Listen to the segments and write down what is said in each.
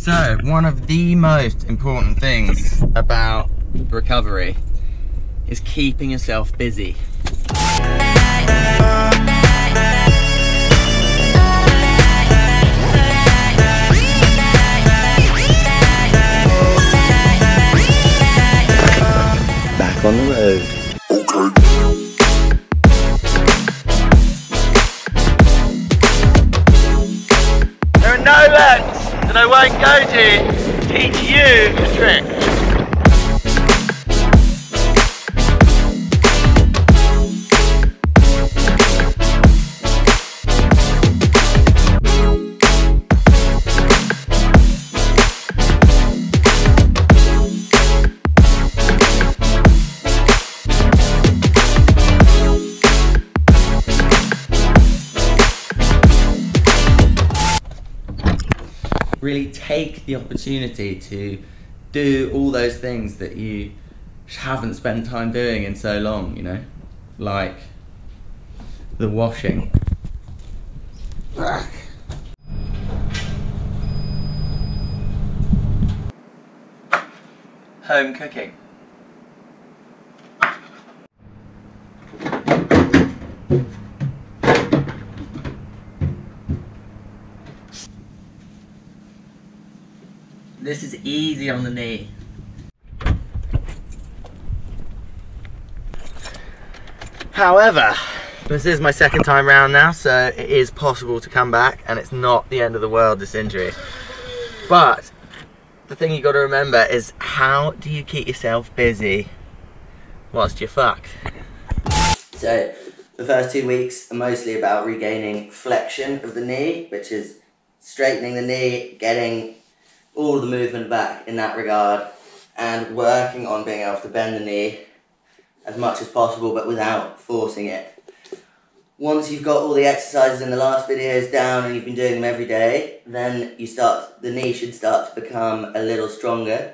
So, one of the most important things about recovery is keeping yourself busy. Back on the road. There are no lengths that I won't go to teach you a trick. Really take the opportunity to do all those things that you haven't spent time doing in so long, you know, like the washing. Home cooking. This is easy on the knee. However, this is my second time round now, so it is possible to come back and it's not the end of the world, this injury. But the thing you got to remember is, how do you keep yourself busy whilst you're fucked? So the first 2 weeks are mostly about regaining flexion of the knee, which is straightening the knee, getting all the movement back in that regard, and working on being able to bend the knee as much as possible but without forcing it. Once you've got all the exercises in the last videos down and you've been doing them every day, then the knee should start to become a little stronger.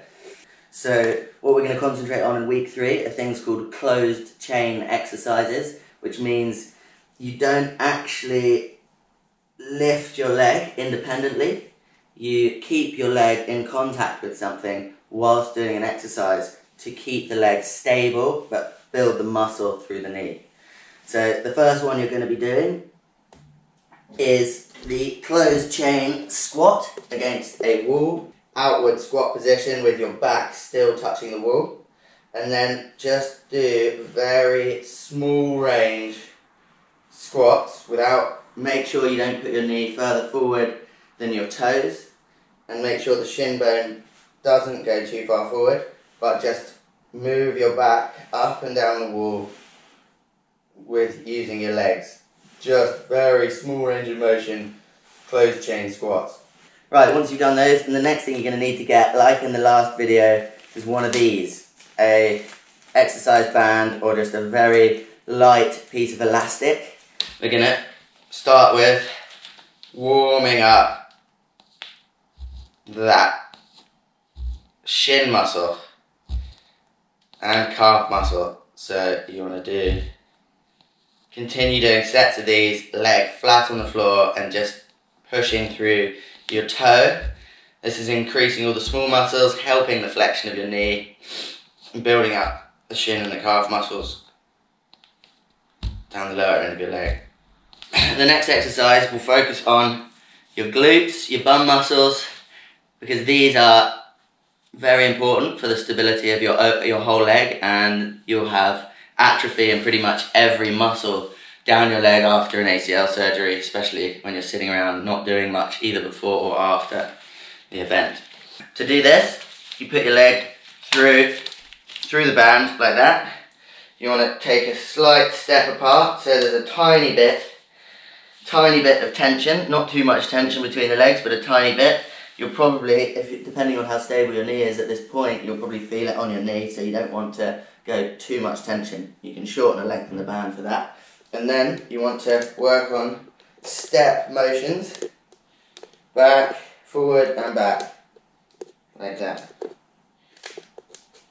So what we're going to concentrate on in week 3 are things called closed chain exercises, which means you don't actually lift your leg independently. You keep your leg in contact with something whilst doing an exercise to keep the leg stable but build the muscle through the knee. So the first one you're going to be doing is the closed chain squat against a wall. Outward squat position with your back still touching the wall. And then just do very small range squats make sure you don't put your knee further forward than your toes, and make sure the shin bone doesn't go too far forward, but just move your back up and down the wall with using your legs. Just very small range of motion, closed chain squats. Right, once you've done those, then the next thing you're going to need to get, like in the last video, is one of these. A exercise band or just a very light piece of elastic. We're going to start with warming up that shin muscle and calf muscle. So you want to continue doing sets of these, leg flat on the floor and just pushing through your toe. This is increasing all the small muscles, helping the flexion of your knee, and building up the shin and the calf muscles down the lower end of your leg. The next exercise will focus on your glutes, your bum muscles, because these are very important for the stability of your whole leg, and you'll have atrophy in pretty much every muscle down your leg after an ACL surgery, especially when you're sitting around not doing much either before or after the event. To do this, you put your leg through the band like that. You want to take a slight step apart, so there's a tiny bit of tension, not too much tension between the legs, but a tiny bit. You'll probably, depending on how stable your knee is at this point, you'll probably feel it on your knee, so you don't want to go too much tension. You can shorten and lengthen the band for that. And then you want to work on step motions, back, forward and back, like that.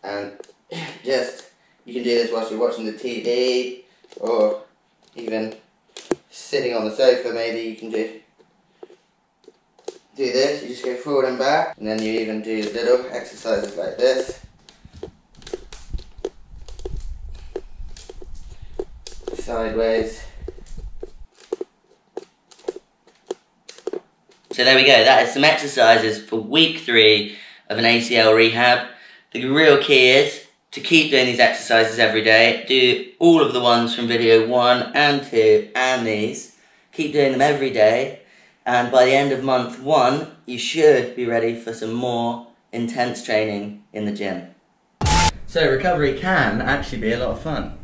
And you can do this whilst you're watching the TV, or even sitting on the sofa maybe you can do do this, you just go forward and back, and then you even do little exercises like this. Sideways. So there we go, that is some exercises for week 3 of an ACL rehab. The real key is to keep doing these exercises every day. Do all of the ones from video 1 and 2 and these. Keep doing them every day, and by the end of month 1 you should be ready for some more intense training in the gym. So recovery can actually be a lot of fun.